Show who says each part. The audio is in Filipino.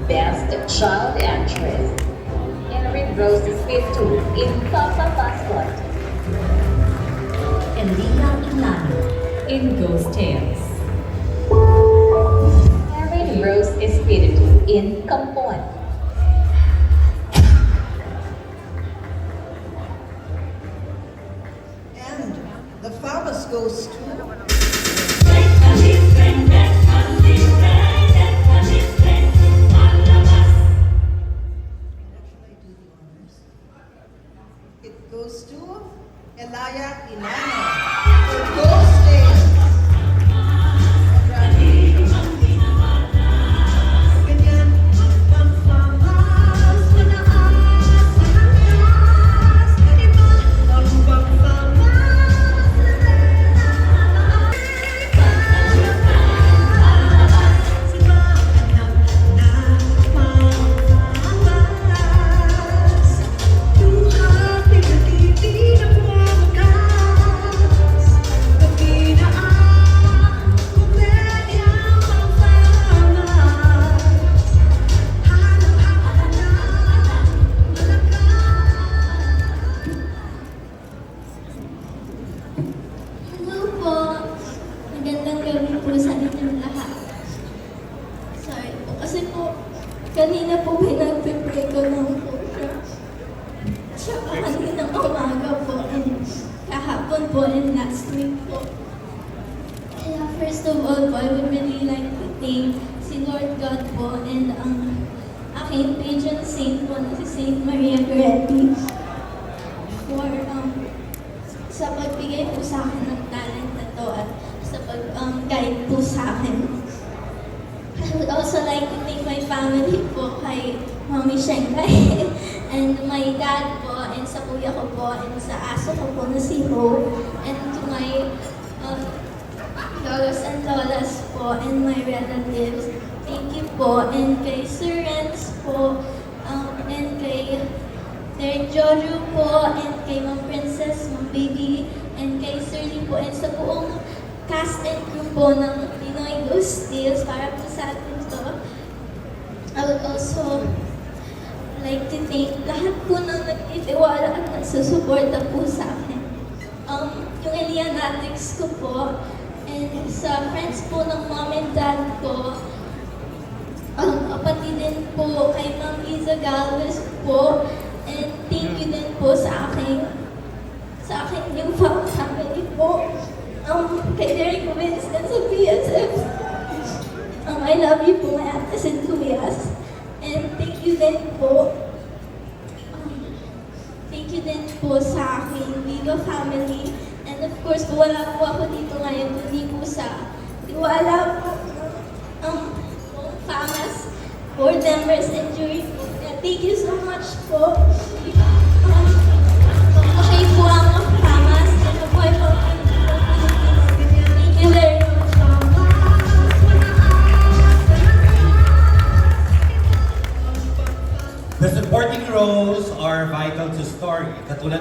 Speaker 1: Best Child Actress. Erin Rose Espiritu in Papa Passport. Elia Ilano in Ghost Tales. Erin Rose Espiritu in Kampon.
Speaker 2: And the Famas goes to it goes to Elia Ilano for Ghost Tales. Ganyan ang famas, manaas, manaas, iba ang pagfamas,
Speaker 3: Hello po. Magandang gabi po sa inyong lahat. Sorry po. Kasi po, kanina po pinag-prepare ko ng program. Tsaka kaninang umaga po. And kahapon po and last week po. Kaya first of all po, I would really like to thank si Lord God po and ang aking patron saint po na si Saint Maria Goretti for sa pagbigay po sa akin ng talent na to at sa pag-guide po sa akin. I would also like to thank my family po kay Mami Shanghai and my dad po and sa kuya ko po and sa aso ko po na si Ho and to my lolos and lolas po and my relatives. Thank you po and kay Sir Renz po and kay Sir Jojo po, and kay Ma'am Princess, Ma'am Baby, and kay Sir Lee po, and sa buong cast and crew po ng Pinoy Ghost Tales para po sa atin to. I would also like to thank lahat po ng nagtitiwala at nagsusuporta po sa akin. Yung Elianatics ko po, and sa friends po ng mom and dad ko, kapatid din po kay Ma'am Liza Galvez po, and thank you din po sa aking newfound family po. Kay Derek Vince and sa PSF. I love you po, my aunties and kuyas. And thank you din po. Thank you din po sa aking Viva family. And of course, wala po ako dito ngayon, kundi po sa tiwala po buong Famas, board members and jury po. Thank you so much po. Okay po ang Famas. Ito po ay Thank you very much.
Speaker 4: The supporting roles are vital to story. Katulad